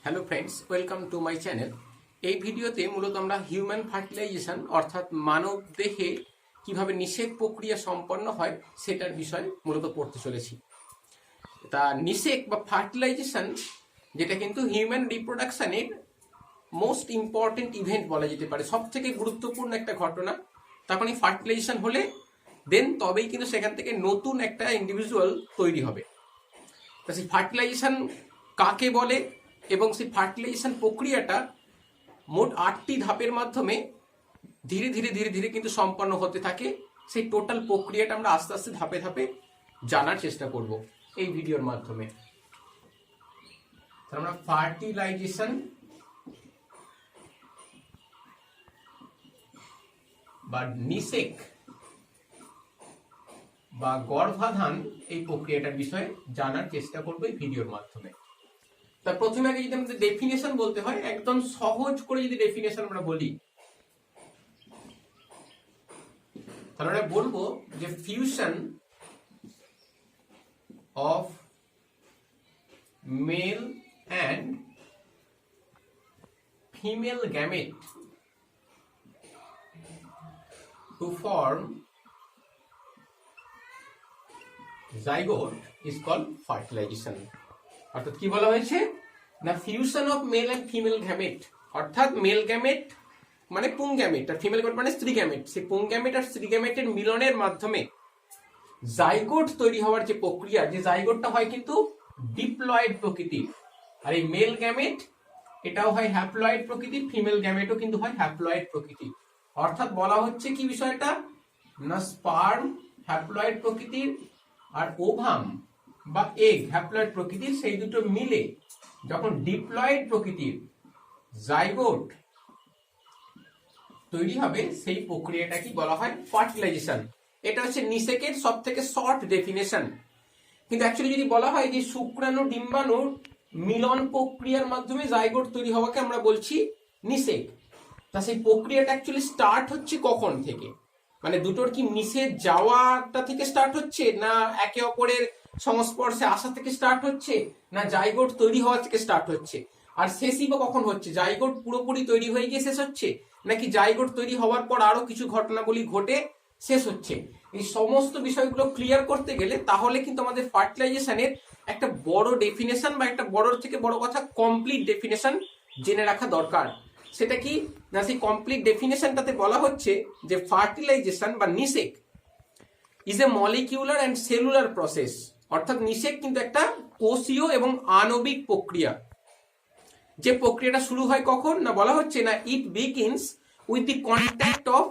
Hello friends, welcome to my channel. এই ভিডিওতে মূলত আমরা হিউম্যান ফার্টিলাইজেশন অর্থাৎ মানব দেহে কিভাবে নিষেক প্রক্রিয়া সম্পন্ন হয় সেটার বিষয়ে মূলত পড়তে চলেছি। তা নিষেক বা ফার্টিলাইজেশন যেটা কিন্তু হিউম্যান রিপ্রোডাকশনের মোস্ট ইম্পর্টেন্ট ইভেন্ট বলা যেতে পারে, সব থেকে গুরুত্বপূর্ণ একটা ঘটনা। তখন এই ফার্টিলাইজেশন হলে দেন তবেই কিন্তু সেখান থেকে নতুন একটা ইন্ডিভিজুয়াল তৈরি হবে। তা সেই ফার্টিলাইজেশন কাকে বলে এবং সেই ফার্টিলাইজেশন প্রক্রিয়াটা মোট 8টি ধাপের মাধ্যমে ধীরে ধীরে ধীরে ধীরে কিন্তু সম্পন্ন হতে থাকে। সেই টোটাল প্রক্রিয়াটা আমরা আস্তে আস্তে ধাপে ধাপে জানার চেষ্টা করব এই ভিডিওর মাধ্যমে। আমরা ফার্টিলাইজেশন বা নিষেক বা গর্ভাধান এই প্রক্রিয়াটার বিষয়ে জানার চেষ্টা করবো এই ভিডিওর মাধ্যমে। তা প্রথমে আগে যদি আমাদের ডেফিনেশন বলতে হয়, একদম সহজ করে যদি ডেফিনেশন আমরা বলি তাহলে আমরা বলবো যে fusion of male and female gamete to form zygote is called fertilization. অর্থাৎ কি বলা হয়েছে না, fusion of male and female gamete, অর্থাৎ মেল গ্যামেট মানে পুং গ্যামেট আর ফিমেল গ্যামেট মানে স্ত্রী গ্যামেট, সেই পুং গ্যামেট আর স্ত্রী গ্যামেটের মিলনের মাধ্যমে জাইগোট তৈরি হওয়ার যে প্রক্রিয়া, যে জাইগোটটা হয় কিন্তু ডিপ্লয়েড প্রকৃতির, আর এই মেল গ্যামেট এটাও হয় হ্যাপ্লয়েড প্রকৃতির, ফিমেল গ্যামেটও কিন্তু হয় হ্যাপ্লয়েড প্রকৃতির। অর্থাৎ বলা হচ্ছে কি বিষয়টা না, স্পার্ম হ্যাপ্লয়েড প্রকৃতির আর ওভাম বা এগ হ্যাপ্লয়েড প্রকৃতির, সেই দুটো মিলে যখন ডিপ্লয়েড প্রকৃতির জাইগোট তৈরি হবে সেই প্রক্রিয়াটা কি বলা হয় ফার্টিলাইজেশন। এটা হচ্ছে নিষেকের সব থেকে শর্ট ডেফিনেশন। কিন্তু অ্যাকচুয়ালি যদি বলা হয় যে শুক্রাণু ডিম্বাণুর মিলন প্রক্রিয়ার মাধ্যমে জাইগোট তৈরি হওয়াকে আমরা বলছি নিষেক। তা সেই প্রক্রিয়াটা অ্যাকচুয়ালি স্টার্ট হচ্ছে কখন থেকে, মানে দুটোর কি মিশে যাওয়াটা থেকে স্টার্ট হচ্ছে, না একে অপরের সংস্পর্শে আসা থেকে স্টার্ট হচ্ছে, না জাইগোট তৈরি হওয়া থেকে স্টার্ট হচ্ছে, আর শেষই বা কখন হচ্ছে, জাইগোট পুরোপুরি তৈরি হয়ে গিয়ে শেষ হচ্ছে নাকি জাইগোট তৈরি হওয়ার পর আরো কিছু ঘটনাবলী ঘটে শেষ হচ্ছে। এই সমস্ত বিষয়গুলো ক্লিয়ার করতে গেলে তাহলে কিন্তু আমাদের ফার্টিলাইজেশনের একটা বড় ডেফিনেশন বা একটা বড় থেকে বড় কথা কমপ্লিট ডেফিনেশন জেনে রাখা দরকার। সেটা কি না, সেই কমপ্লিট ডেফিনেশনটাতে বলা হচ্ছে যে ফার্টিলাইজেশন বা নিষেক is a molecular and cellular process. অর্থাৎ নিষেক কিন্তু একটা কোষীয় এবং আণবিক প্রক্রিয়া। যে প্রক্রিয়াটা শুরু হয় কখন না, বলা হচ্ছে না it begins with the contact of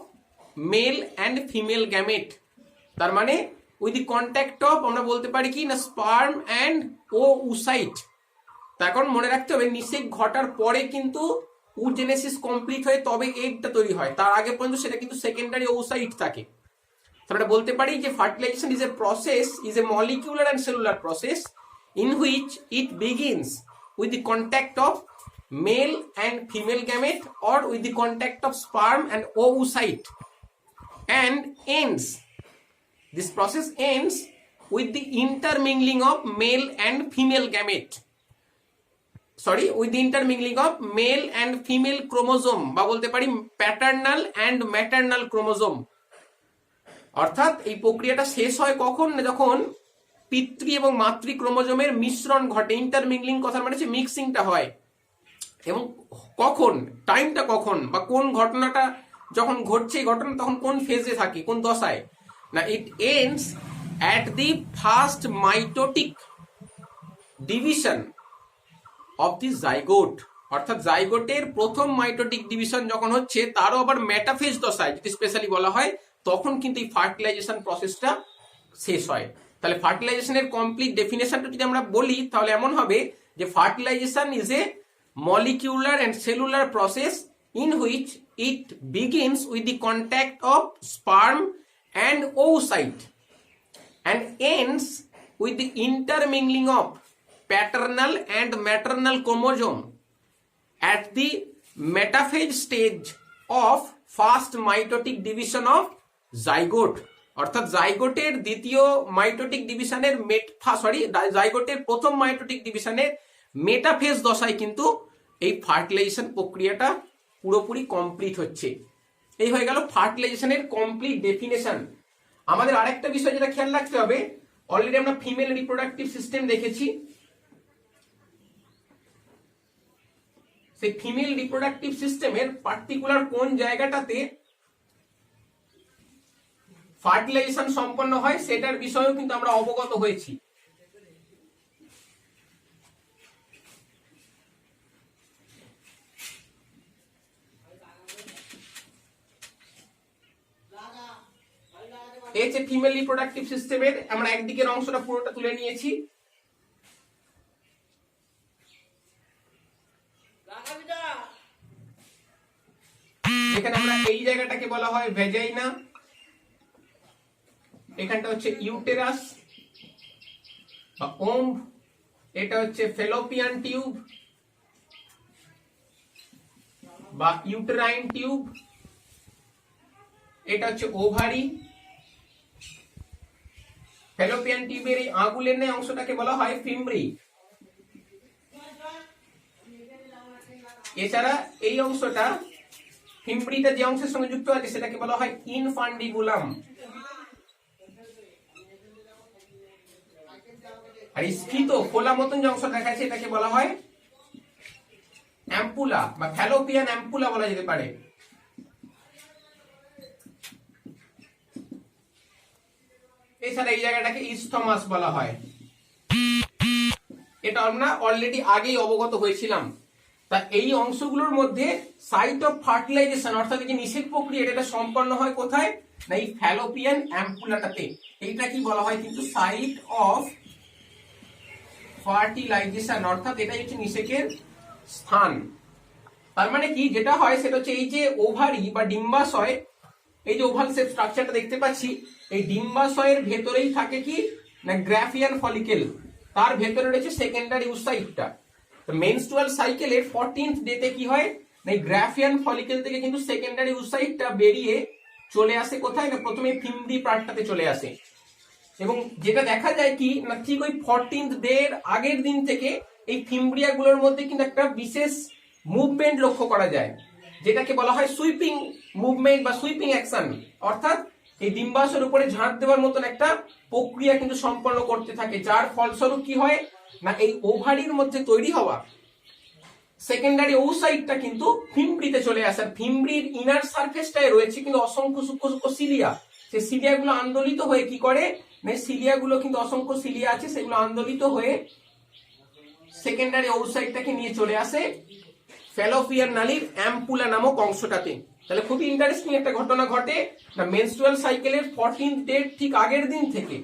male and female gamete. তার মানে উইথ দি কন্ট্যাক্ট অফ আমরা বলতে পারি কি না স্পার্ম অ্যান্ড ওউসাইট। তখন মনে রাখতে হবে নিষেক ঘটার পরে কিন্তু ওজেনেসিস কমপ্লিট হয়ে তবে এগটা তৈরি হয়, তার আগে পর্যন্ত সেটা কিন্তু সেকেন্ডারি ওসাইট থাকে। আমরা বলতে পারি যে fertilization is a process, is a molecular and cellular process in which it begins with the contact of male and female gamete or with the contact of sperm and oocyte and ends, this process ends with the intermingling of male and female gamete, with the intermingling of male and female chromosome বা বলতে পারি paternal and maternal chromosome. অর্থাৎ এই প্রক্রিয়াটা শেষ হয় কখন না, যখন পিতৃ এবং মাতৃ ক্রোমোজোমের মিশ্রণ ঘটে। ইন্টারমিংলিং কথা মানে হচ্ছে মিক্সিংটা হয়, এবং কখন টাইমটা কখন বা কোন ঘটনাটা যখন ঘটছে, এই ঘটনা তখন কোন ফেজে থাকে, কোন দশায় না, it ends at the first mitotic division of the zygote. অর্থাৎ জাইগোটের প্রথম মাইটোটিক ডিভিশন যখন হচ্ছে, তারও আবার মেটাফেজ দশায় যদি স্পেশালি বলা হয়, তখন কিন্তু এই ফার্টিলাইজেশন প্রসেসটা শেষ হয়। তাহলে ফার্টিলাইজেশনের কমপ্লিট ডেফিনেশনটা যদি আমরা বলি তাহলে এমন হবে যে fertilization is a molecular and cellular process in which it begins with the contact of sperm and oocyte and ends with the intermingling of paternal and maternal chromosome at the metaphase stage of first mitotic division of zygote। অর্থাৎ জাইগোটের দ্বিতীয় mitotic ডিভিশনের জাইগোটের প্রথম mitotic ডিভিশনের metaphase দশায় কিন্তু এই fertilisation প্রক্রিয়াটা পুরোপুরি কমপ্লিট হচ্ছে। এই হয়ে গেল ফার্টিলাইজেশনের কমপ্লিট ডেফিনেশন। আমাদের আরেকটা বিষয় যেটা খেয়াল রাখতে হবে, অলরেডি আমরা ফিমেল রিপ্রোডাক্টিভ সিস্টেম দেখেছি। সেই ফিমেল রিপ্রোডাক্টিভ সিস্টেমের পার্টিকুলার কোন জায়গাটাতে ফার্টিলাইজেশন সম্পন্ন হয় সেটার বিষয়েও কিন্তু আমরা অবগত হয়েছি। এই যে ফিমেল রিপ্রোডাক্টিভ সিস্টেমের আমরা একদিকের অংশটা পুরোটা তুলে নিয়েছি। এখানে আমরা এই জায়গাটাকে বলা হয় ভ্যাজাইনা, এখানটা হচ্ছে ইউটেরাস বা ওম্ব, এটা হচ্ছে ফেলোপিয়ান টিউব বা ইউটেরাইন টিউব, এটা হচ্ছে ওভারি। ফেলোপিয়ান টিউবের এই আঙুলের ন্যায় অংশটাকে বলা হয় ফিমব্রি। এছাড়া এই অংশটা, ফিমব্রিটা যে অংশের সঙ্গে যুক্ত আছে সেটাকে বলা হয় ইনফান্ডিবুলাম। আর স্ফীত খোলা মতন যে অংশ দেখা যাচ্ছে এটাকে বলা হয় অ্যাম্পুলা বা ফ্যালোপিয়ান অ্যাম্পুলা বলা যেতে পারে। এছাড়া এই জায়গাটাকে ইস্থমাস বলা হয়। এটা আমরা অলরেডি আগেই অবগত হয়েছিলাম। তা এই অংশগুলোর মধ্যে সাইট অফ ফার্টিলাইজেশন অর্থাৎ এই যে নিষেক প্রক্রিয়া এটা সম্পন্ন হয় কোথায়, না এই ফ্যালোপিয়ান অ্যাম্পুলাটাতে। এইটা কি বলা হয় কিন্তু সাইট অফ ফার্টিলাইজেশন, অর্থাৎ এটাই হচ্ছে নিষেকের স্থান। তার মানে কি যেটা হয় সেটা হচ্ছে এই যে ওভারি বা ডিম্বাশয়, এই যে ওভাল শেপ স্ট্রাকচারটা দেখতে পাচ্ছি, এই ডিম্বাশয়ের ভেতরেই থাকে কি না গ্রাফিয়ান ফলিকেল, তার ভেতরে রয়েছে সেকেন্ডারি উসাইটটা। তো মেনস্ট্রুয়াল সাইকেলের 14th ডেতে কি হয় না এই গ্রাফিয়ান ফলিকেল থেকে কিন্তু সেকেন্ডারি উসাইটটা বেরিয়ে চলে আসে কোথায়, না প্রথমে ফিমব্রি পার্টটাতে চলে আসে। এবং যেটা দেখা যায় কি না ঠিক ওই 14th ডের আগের দিন থেকে এই ফিমব্রিয়া গুলোর মধ্যে কিন্তু একটা বিশেষ মুভমেন্ট লক্ষ্য করা যায়, যেটাকে বলা হয় সুইপিং মুভমেন্ট বা সুইপিং অ্যাকশন। অর্থাৎ এই ডিম্বাশয়ের উপরে ঝাঁট দেওয়ার মতন একটা প্রক্রিয়া কিন্তু সম্পন্ন করতে থাকে, যার ফলস্বরূপ কি হয় না এই ওভারির মধ্যে তৈরি হওয়া সেকেন্ডারি ওসাইটটা কিন্তু ফিমব্রিতে চলে আসে। আর ফিমব্রির ইনার সারফেসটায় রয়েছে কিন্তু অসংখ্য সূক্ষ্ম সূক্ষ্ম সিলিয়া। সেই সিলিয়াগুলো আন্দোলিত হয়ে কি করে না সিলিয়াগুলো কিন্তু অসংখ্য সিলিয়া আছে, সেগুলো আন্দোলিত হয়ে সেকেন্ডারি ওসাইটটাকে নিয়ে চলে আসে ফ্যালোপিয়ান নালীর অ্যাম্পুলা নামক অংশটাতে। তাহলে খুবই ইন্টারেস্টিং একটা ঘটনা ঘটে না মেনস্ট্রুয়াল সাইকেলের 14th ডেট ঠিক আগের দিন থেকে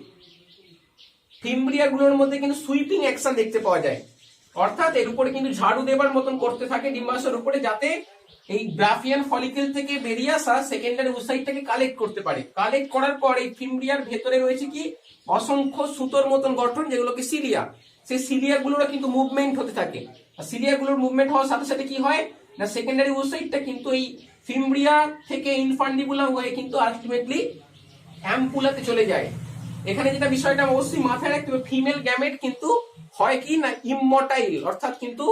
ফিমব্রিয়া গুলোর মধ্যে কিন্তু সুইপিং অ্যাকশন দেখতে পাওয়া যায়। অর্থাৎ এর উপরে কিন্তু ঝাড়ু দেবার মতন করতে থাকে ডিম্বাশয়ের উপরে, যাতে এই গ্রাফিয়ান ফলিকেল থেকে বেরিয়ে আসা সেকেন্ডারি ওসাইটটাকে কালেক্ট করতে পারে। কালেক্ট করার পর এই ফিমব্রিয়ার ভেতরে রয়েছে কি অসংখ্য সুতোর মতন গঠন, যেগুলোকে সিলিয়া। সেই সিলিয়া গুলোর কিন্তু মুভমেন্ট হতে থাকে। আর সিলিয়া গুলোর মুভমেন্ট হওয়ার সাথে সাথে কি হয় না সেকেন্ডারি ওসাইটটা কিন্তু এই ফিমব্রিয়া থেকে ইনফান্ডিবুলাম হয়ে কিন্তু আলটিমেটলি অ্যাম্পুলাতে চলে যায়। এখানে যেটা বিষয়টা অবশ্যই মাথায় রাখতে হবে, ফিমেল গ্যামেট কিন্তু হয় কি না ইমমর্টাইল, অর্থাৎ কিন্তু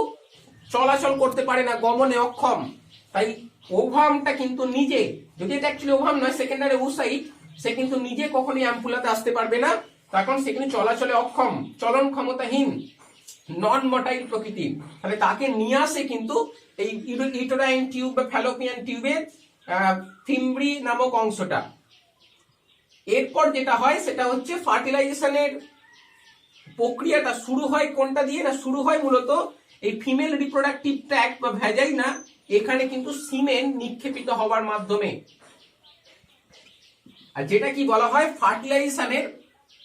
চলাচল করতে পারে না, গমনে অক্ষম। তাই ওভামটা কিন্তু নিজে, যদি এটা অ্যাকচুয়ালি ওভাম নয় সেকেন্ডারি ওসাইট, সে কিন্তু নিজে কখনোই অ্যাম্পুলাতে আসতে পারবে না, কারণ সে কিন্তু চলাচলে অক্ষম, চলন ক্ষমতাহীন, নন মটাইল প্রকৃতির। তাহলে তাকে নিয়ে আসে কিন্তু এই ইউটেরাইন টিউব বা ফ্যালোপিয়ান টিউবের ফিমব্রি নামক অংশটা। এরপর যেটা হয় সেটা হচ্ছে ফার্টিলাইজেশনের প্রক্রিয়াটা শুরু হয় কোনটা দিয়ে না শুরু হয় মূলত এই ফিমেল রিপ্রোডাক্টিভ ট্র্যাক্ট বা ভ্যাজাইনা, এখানে কিন্তু সিমেন নিক্ষেপিত হওয়ার মাধ্যমে। আর যেটা কি বলা হয় ফার্টিলাইজেশনের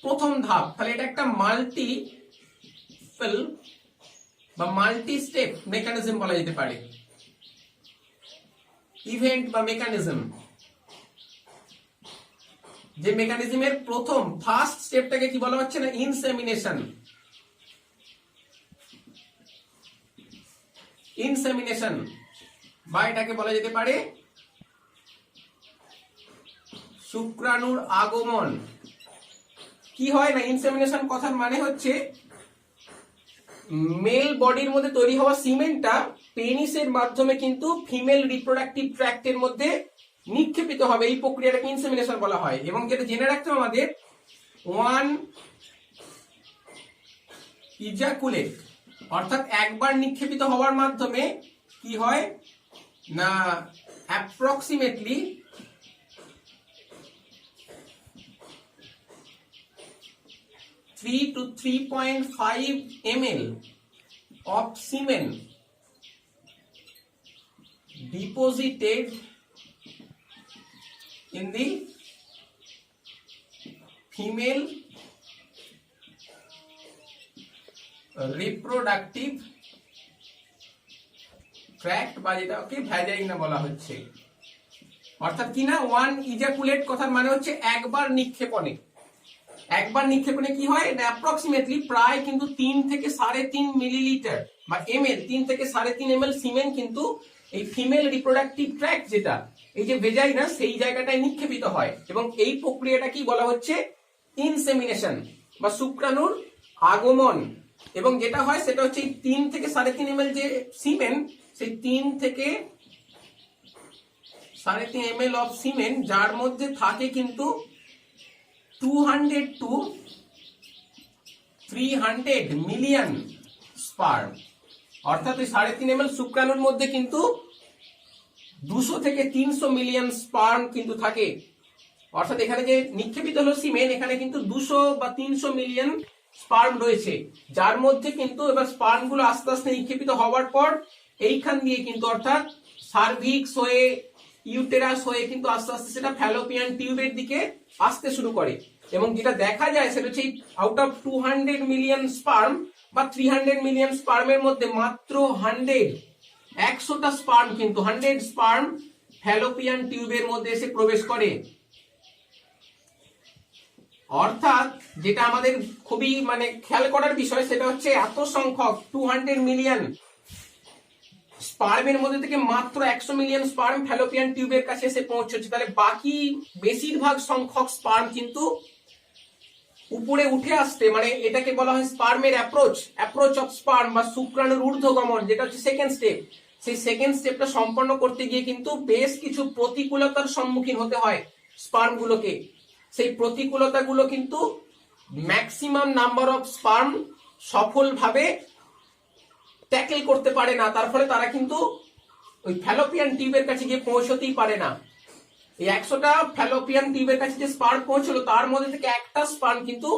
প্রথম ধাপ। তাহলে এটা একটা মাল্টিপল বা মাল্টি স্টেপ মেকানিজম বলা যেতে পারে, ইভেন্ট বা মেকানিজম। যে মেকানিজমের প্রথম ফার্স্ট স্টেপটাকে কি বলা হচ্ছে না ইনসেমিনেশন। ইনসেমিনেশন বা এটাকে বলা যেতে পারে শুক্রাণুর আগমন। কি হয় না ইনসেমিনেশন কথার মানে হচ্ছে মেল বডির মধ্যে তৈরি হওয়া সিমেন্টটা পেনিসের মাধ্যমে কিন্তু ফিমেল রিপ্রোডাক্টিভ ট্র্যাক্টের মধ্যে নিক্ষেপিত হবে। এই প্রক্রিয়াটাকে ইনসেমিনেশন বলা হয়। এবং যেটা জেনে রাখতে হবে আমাদের, ওয়ান ইজাকুলেট অর্থাৎ একবার নিক্ষেপিত হওয়ার মাধ্যমে কি হয় না, approximately 3 to 3.5 ml of semen deposited in the female reproductive tract বা যেটাকে ভ্যাজাইনা বলা হচ্ছে। অর্থাৎ কি না, ওয়ান ইজাকুলেট কথার মানে হচ্ছে একবার নিক্ষেপণে। একবার নিক্ষেপণে কি হয়, অ্যাপ্রক্সিমেটলি প্রায় কিন্তু 3 থেকে 3.5 মিলিলিটার বা এমএল, 3 থেকে 3.5 এমএল সিমেন্ট কিন্তু এই ফিমেল রিপ্রোডাক্টিভ ট্র্যাক্ট, যেটা এই যে ভেজাইনা, সেই জায়গাটায় নিক্ষেপিত হয়। এবং এই প্রক্রিয়াটা কি বলা হচ্ছে, ইনসেমিনেশন বা শুক্রাণুর আগমন। এবং যেটা হয় সেটা হচ্ছে 3 থেকে 3.5 এমএল যে সিমেন্ট, সেই 3 থেকে 3.5 এমএল অফ সিমেন্ট, যার মধ্যে থাকে কিন্তু 200 to 300 মিলিয়ন স্পার্ম। অর্থাৎ ওই 3.5 এমএল শুক্রাণুর মধ্যে কিন্তু 200 থেকে 300 মিলিয়ন স্পার্ম কিন্তু থাকে। অর্থাৎ এখানে যে নিক্ষেপিত হলো সিমেন্ট, এখানে কিন্তু 200 বা 300 মিলিয়ন স্পার্ম রয়েছে, যার মধ্যে কিন্তু এবার স্পার্ম গুলো আস্তে আস্তে নিক্ষেপিত হওয়ার পর এইখান দিয়ে কিন্তু অর্থাৎ সার্ভিক্স হয়ে ইউটেরাস হয়ে কিন্তু আস্তে আস্তে সেটা ফ্যালোপিয়ান টিউবের দিকে আসতে শুরু করে। এবং যেটা দেখা যায় সেটা হচ্ছে আউট অফ 200 মিলিয়ন স্পার্ম বা 300 মিলিয়ন স্পার্মের মধ্যে মাত্র 100টা স্পার্ম কিন্তু 100 স্পার্ম ফ্যালোপিয়ান টিউবের মধ্যে এসে প্রবেশ করে। অর্থাৎ যেটা আমাদের খুবই মানে খেয়াল করার বিষয় সেটা হচ্ছে এত সংখ্যক 200 মিলিয়ন স্পার্মের মধ্যে থেকে মাত্র 100 মিলিয়ন স্পার্ম ফ্যালোপিয়ান টিউবের কাছে এসে পৌঁছচ্ছে। তাহলে বাকি বেশিরভাগ সংখ্যক স্পার্ম কিন্তু উপরে উঠে আসতে, মানে এটাকে বলা হয় স্পার্মের অ্যাপ্রোচ অফ স্পার্ম বা শুক্রাণুর ঊর্ধ্বগমন, যেটা হচ্ছে সেকেন্ড স্টেপ। সেই সেকেন্ড স্টেপটা সম্পন্ন করতে গিয়ে কিন্তু বেশ কিছু প্রতিকূলতার সম্মুখীন হতে হয় স্পার্ম গুলোকে। সেই প্রতিকূলতাগুলো কিন্তু ম্যাক্সিমাম নাম্বার অফ স্পার্ম সফলভাবে ট্যাকেল করতে পারে না, তার ফলে তারা কিন্তু ওই ফ্যালোপিয়ান টিউবের কাছে গিয়ে পৌঁছতেই পারে না। এই 100টা ফ্যালোপিয়ান টিউবের কাছে যে স্পার্ম পৌঁছলো, তার মধ্যে থেকে একটা স্পার্ম কিন্তু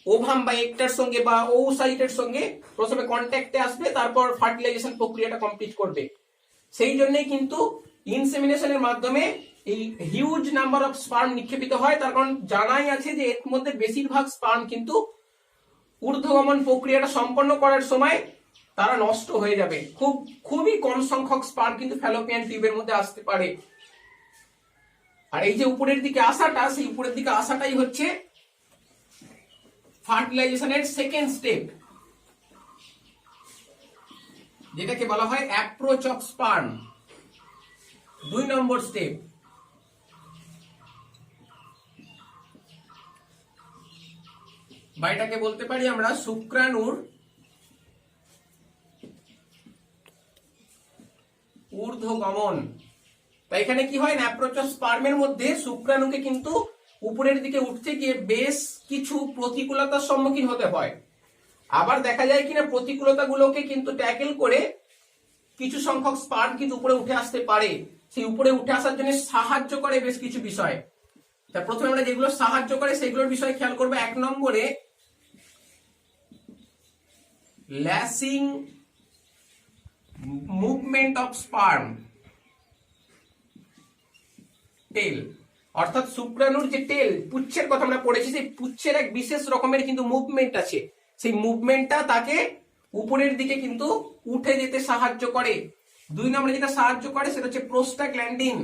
ওভাম বা একটার সঙ্গে বা ওসাইটের সঙ্গে প্রথমে কন্ট্যাক্টে আসবে, তারপর ফার্টিলাইজেশন প্রক্রিয়াটা কমপ্লিট করবে। সেই জন্যই কিন্তু ইনসেমিনেশনের মাধ্যমে এই হিউজ নাম্বার অফ স্পার্ম নিক্ষেপিত হয়। তার কারণ জানাই আছে যে এর মধ্যে বেশিরভাগ স্পার্ম কিন্তু ঊর্ধ্বগমন প্রক্রিয়াটা সম্পন্ন করার সময় তারা নষ্ট হয়ে যাবে। খুবই কম সংখ্যক স্পার্ম কিন্তু ফ্যালোপিয়ান টিউবের মধ্যে আসতে পারে। আর এই যে উপরের দিকে আসাটা, সেই উপরের দিকে আসাটাই হচ্ছে ফার্টিলাইজেশনের সেকেন্ড স্টেপ, যেটাকে বলা হয় approach of sperm, 2 number step. বা এটাকে বলতে পারি আমরা শুক্রাণুর ঊর্ধ্বগমন। তাই এখানে কি হয় না, অ্যাপ্রোচ অফ স্পার্মের মধ্যে শুক্রাণুকে কিন্তু উপরের দিকে উঠতে গিয়ে বেশ কিছু প্রতিকূলতার সম্মুখীন হতে হয়। আবার দেখা যায় কিনা প্রতিকূলতাগুলোকে কিন্তু ট্যাকেল করে কিছু সংখ্যক স্পার্ম কিন্তু উপরে উঠে আসতে পারে। সেই উপরে উঠে আসার জন্য সাহায্য করে বেশ কিছু বিষয়। তা প্রথমে আমরা যেগুলো সাহায্য করে সেগুলোর বিষয়ে খেয়াল করবো। 1 নম্বরে ল্যাশিং মুভমেন্ট অফ স্পার্ম টেল, অর্থাৎ শুক্রাণুর যে টেল, পুচ্ছের কথা আমরা পড়েছি, সেই পুচ্ছের এক বিশেষ রকমের কিন্তু মুভমেন্ট আছে। সেই মুভমেন্টটা তাকে উপরের দিকে কিন্তু উঠে যেতে সাহায্য করে। 2 নম্বরে যেটা সাহায্য করে সেটা হচ্ছে প্রোস্টাগ্ল্যান্ডিন।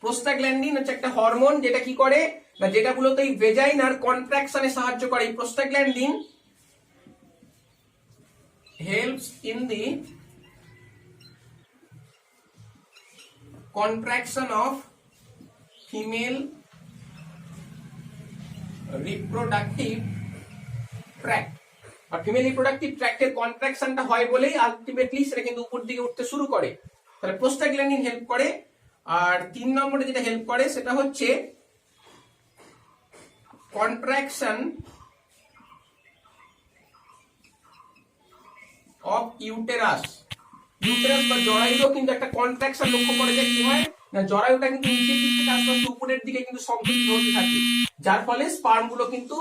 প্রোস্টাগ্ল্যান্ডিন হচ্ছে একটা হরমোন, যেটা কি করে না, যেটা মূলত এই ভেজাইনার কন্ট্রাকশনে সাহায্য করে। এই prostaglandin helps in the contraction of female reproductive tract. আর ফিমেল রিপ্রোডাক্টিভ ট্র্যাক্টের কন্ট্রাকশনটা হয় বলেই আলটিমেটলি সেটা কিন্তু উপর দিকে উঠতে শুরু করে। তাহলে প্রোস্টাগ্ল্যান্ডিন হেল্প করে। আর 3 নম্বরে যেটা হেল্প করে সেটা হচ্ছে কন্ট্রাকশন অফ ইউটেরাস। ইউটেরাস বা জরায়ুও কিন্তু একটা কন্ট্রাকশন লক্ষ্য করা যায়। কি হয় না, জরায়ুটা কিন্তু নিচের দিক থেকে আস্তে আস্তে উপরের দিকে কিন্তু সংকুচিত হতে থাকে, যার ফলে স্পার্ম গুলো কিন্তু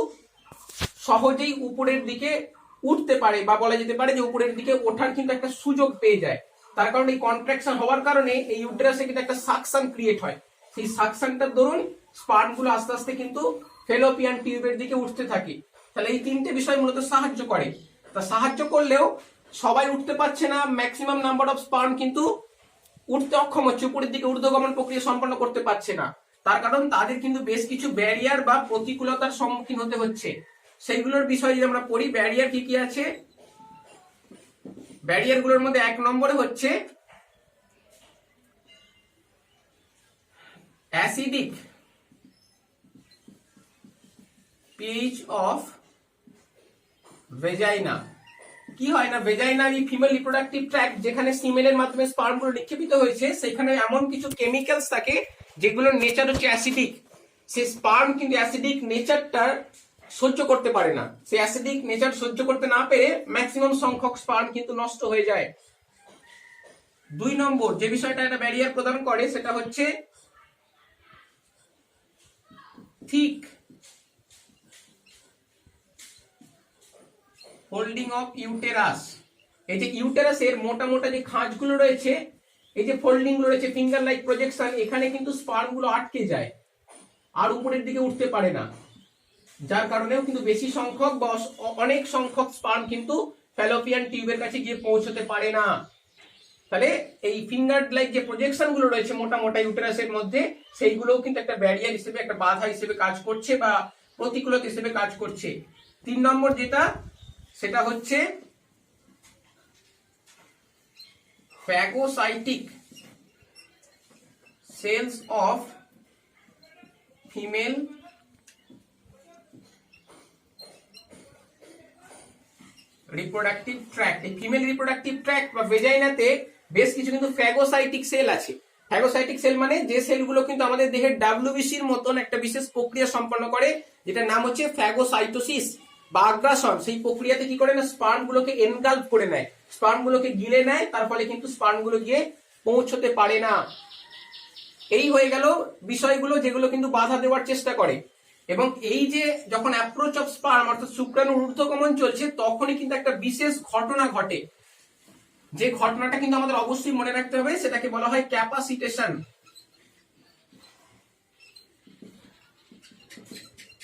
সহজেই উপরের দিকে উঠতে পারে, বা বলা যেতে পারে যে উপরের দিকে ওঠার কিন্তু একটা সুযোগ পেয়ে যায়। তার কারণে এই কন্ট্রাকশন হওয়ার কারণে এই ইউটেরাসে কিন্তু একটা সাকশন ক্রিয়েট হয়। সেই সাকশনটার দরুন স্পার্ম গুলো আস্তে আস্তে কিন্তু ফেলোপিয়ান টিউবের দিকে উঠতে থাকে। তাহলে এই 3টে বিষয় মূলত সাহায্য করে। তা সাহায্য করলেও সবাই উঠতে পারছে না, ম্যাক্সিমাম নাম্বার অফ স্পার্ম কিন্তু উঠতে অক্ষম হচ্ছে, উপরের দিকে ঊর্ধ্বগমন প্রক্রিয়া সম্পন্ন করতে পারছে না। তার কারণ তাদের কিন্তু বেশ কিছু ব্যারিয়ার বা প্রতিকূলতার সম্মুখীন হতে হচ্ছে। সেইগুলোর বিষয়ে যদি আমরা পড়ি, ব্যারিয়ার কি কি আছে, ব্যারিয়ার গুলোর মধ্যে 1 নম্বরে হচ্ছে অ্যাসিডিক পিএইচ অফ ভেজাইনা। কি হয় না, ভেজাইনা এই ফিমেল রিপ্রোডাক্টিভ ট্র্যাক্ট যেখানে সিমেনের মাধ্যমে স্পার্ম গুলো নিক্ষেপিত হয়েছে, সেখানে এমন কিছু কেমিক্যালস থাকে যেগুলোর নেচার হচ্ছে অ্যাসিডিক। সেই স্পার্ম কিন্তু অ্যাসিডিক নেচারটা সহ্য করতে পারে না। সেই অ্যাসিডিক নেচার সহ্য করতে না পেরে ম্যাক্সিমাম সংখ্যক স্পার্ম কিন্তু নষ্ট হয়ে যায়। 2 নম্বর যে বিষয়টা একটা ব্যারিয়ার প্রদান করে সেটা হচ্ছে থিক হোল্ডিং অফ ইউটেরাস। এই যে ইউটেরাসের মোটা মোটা যে খাঁজগুলো রয়েছে, এই যে ফোল্ডিং গুলো রয়েছে, ফিঙ্গার লাইক প্রজেকশন, এখানে কিন্তু স্পার্ম গুলো আটকে যায় আর উপরের দিকে উঠতে পারে না, যার কারণেও কিন্তু বেশি সংখ্যক বা অনেক সংখ্যক স্পার্ম কিন্তু ফ্যালোপিয়ান টিউবের কাছে গিয়ে পৌঁছতে পারে না। তাহলে এই ফিঙ্গার লাইক যে প্রজেকশন গুলো রয়েছে মোটা মোটা ইউটেরাসের মধ্যে, সেইগুলোও কিন্তু একটা ব্যারিয়ার হিসেবে, একটা বাধা হিসেবে কাজ করছে বা প্রতিকূলতা হিসেবে কাজ করছে। 3 নম্বর যেটা সেটা হচ্ছে phagocytic cells of female reproductive tract. এই ফিমেল রিপ্রোডাক্টিভ ট্র্যাক্ট বা ভেজাইনাতে বেশ কিছু কিন্তু ফ্যাগোসাইটিক সেল আছে। ফ্যাগোসাইটিক সেল মানে যে সেলগুলো কিন্তু আমাদের দেহের ডাব্লিউবিসির মতন একটা বিশেষ প্রক্রিয়া সম্পন্ন করে, যেটার নাম হচ্ছে ফ্যাগোসাইটোসিস বা আগ্রাসন। সেই প্রক্রিয়াতে কি করে না, স্পার্ম গুলোকে এনগালফ করে নেয়, স্পার্ম গুলোকে গিলে নেয়, তার ফলে কিন্তু স্পার্ম গুলো গিয়ে পৌঁছতে পারে না। এই হয়ে গেল বিষয়গুলো যেগুলো কিন্তু বাধা দেওয়ার চেষ্টা করে। এবং এই যে যখন অ্যাপ্রোচ অফ স্পার্ম অর্থাৎ শুক্রাণুর ঊর্ধ্বগমন চলছে, তখনই কিন্তু একটা বিশেষ ঘটনা ঘটে। যে ঘটনাটা কিন্তু আমাদের অবশ্যই মনে রাখতে হবে, সেটাকে বলা হয় ক্যাপাসিটেশন।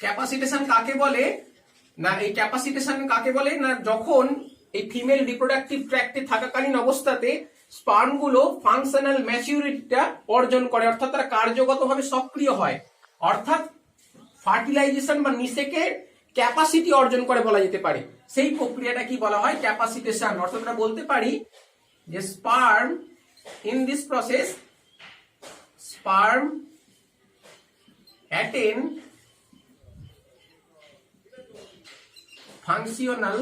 ক্যাপাসিটেশন কাকে বলে না, এই ক্যাপাসিটেশন কাকে বলে না, যখন এই ফিমেল রিপ্রোডাক্টিভ ট্র্যাক্টে থাকাকালীন অবস্থাতে স্পার্ম গুলো ফাংশনাল ম্যাচিউরিটিটা অর্জন করে, অর্থাৎ তারা কার্যগতভাবে সক্রিয় হয়, অর্থাৎ ফার্টিলাইজেশন বা নিষেকের ক্যাপাসিটি অর্জন করে বলা যেতে পারে। সেই প্রক্রিয়াটা কি বলা হয়, ক্যাপাসিটেশন। অর্থাৎ আমরা বলতে পারি যে sperm in this process, sperm attain functional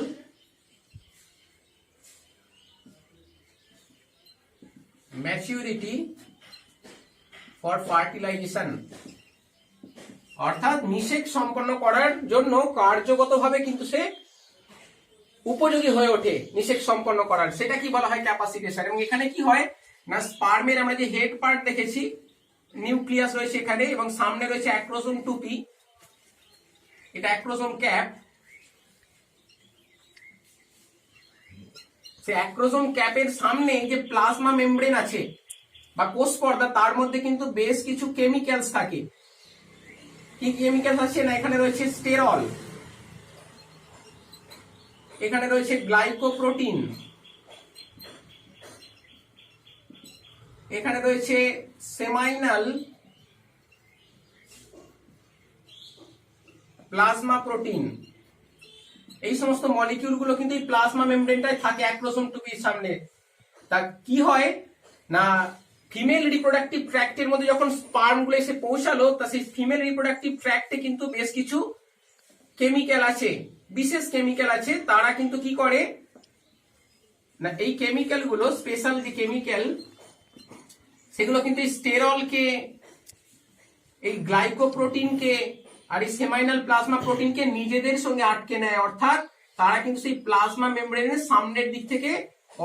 maturity for fertilization। অর্থাৎ নিষেক সম্পন্ন করার জন্য কার্যগতভাবে কিন্তু সে উপযোগী হয়ে ওঠে নিষেক সম্পন্ন করার, সেটা কি বলা হয় ক্যাপাসিটেশন। এবং এখানে কি হয় না, স্পার্মের আমরা যে হেড পার্ট দেখেছি, নিউক্লিয়াস রয়েছে এখানে এবং সামনে রয়েছে অ্যাক্রোসোম টুপি, এটা অ্যাক্রোসোম ক্যাপ। সেই অ্যাক্রোসোম ক্যাপের সামনে যে প্লাজমা মেমব্রেন আছে বা কোষ পর্দা, তার মধ্যে কিন্তু বেশ কিছু কেমিক্যালস থাকে। কি কেমিক্যালস আছে না, এখানে রয়েছে স্টেরল, এখানে রয়েছে গ্লাইকোপ্রোটিন, এখানে রয়েছে সেমাইনাল প্লাজমা প্রোটিন। এই সমস্ত মলিকিউল গুলো কিন্তু এই প্লাজমা মেমব্রেনটায় থাকে অ্যাক্রোসোম টুপির সামনে। তা কি হয় না, ফিমেল রিপ্রোডাক্টিভ ট্র্যাক্টের মধ্যে যখন স্পার্ম গুলো এসে পৌঁছালো, তা সেই ফিমেল রিপ্রোডাক্টিভ ট্র্যাক্টে কিন্তু বেশ কিছু কেমিক্যাল আছে, বিশেষ কেমিক্যাল আছে, তারা কিন্তু কি করে না, এই কেমিক্যাল গুলো স্পেশাল যে কেমিক্যাল সেগুলো কিন্তু স্টেরলকে, এই গ্লাইকোপ্রোটিনকে আর এই সেমাইনাল প্লাজমা প্রোটিনকে নিজেদের সঙ্গে আটকে নেয়, অর্থাৎ তারা কিন্তু সেই প্লাজমা মেমব্রেনের সামনের দিক থেকে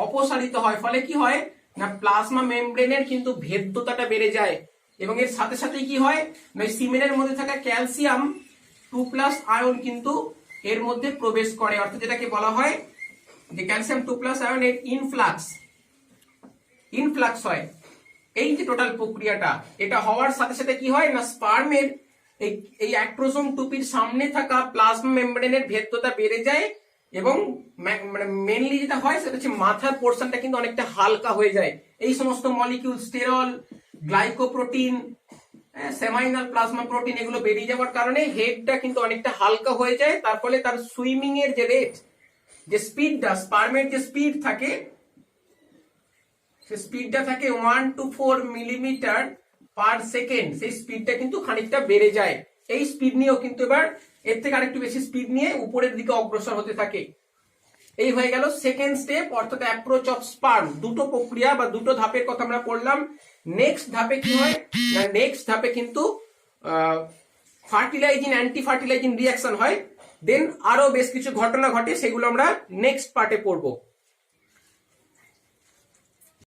অপসারিত হয়। ফলে কি হয় না, প্লাজমা মেমব্রেনের কিন্তু ভেদ্যতাটা বেড়ে যায় এবং এর সাথে সাথে কি হয় না, সিমেনের মধ্যে থাকা ক্যালসিয়াম 2+ আয়ন কিন্তু এর মধ্যে প্রবেশ করে, অর্থাৎ যেটাকে বলা হয় যে ক্যালসিয়াম 2+ আয়ন এর ইনফ্লাক্স হয়। এই যে টোটাল প্রক্রিয়াটা, এটা হওয়ার সাথে সাথে কি হয় না, স্পার্মের এই অ্যাক্রোসোম টুপির সামনে থাকা প্লাজমা মেমব্রেনের ভেদ্যতা বেড়ে যায় এবং মানে মেনলি যেটা হয় সেটা হচ্ছে মাথার পোর্শনটা কিন্তু অনেকটা হালকা হয়ে যায়। এই সমস্ত molecule sterol, glycoprotein, seminal plasma protein এগুলো বেরিয়ে যাওয়ার কারণে হেডটা কিন্তু অনেকটা হালকা হয়ে যায়। তার ফলে তার সুইমিং এর যে রেট, যে স্পিডটা, স্পার্মের যে স্পিড থাকে, স্পিডটা থাকে 1 to 4 মিলিমিটার পার সেকেন্ড, সেই স্পিডটা কিন্তু খানিকটা বেড়ে যায়। এই স্পিড নিয়েও কিন্তু এবার এর থেকে আরেকটু বেশি স্পিড নিয়ে উপরের দিকে অগ্রসর হতে থাকে। এই হয়ে গেল সেকেন্ড স্টেপ, অর্থাৎ অ্যাপ্রোচ অফ স্পার্ম। দুটো প্রক্রিয়া বা দুটো ধাপের কথা আমরা পড়লাম। নেক্সট ধাপে কি হয় না, নেক্সট ধাপে কিন্তু ফার্টিলাইজিং অ্যান্টি ফার্টিলাইজিং রিঅ্যাকশন হয়। দেন আরো বেশ কিছু ঘটনা ঘটে, সেগুলো আমরা নেক্সট পার্টে পড়বো।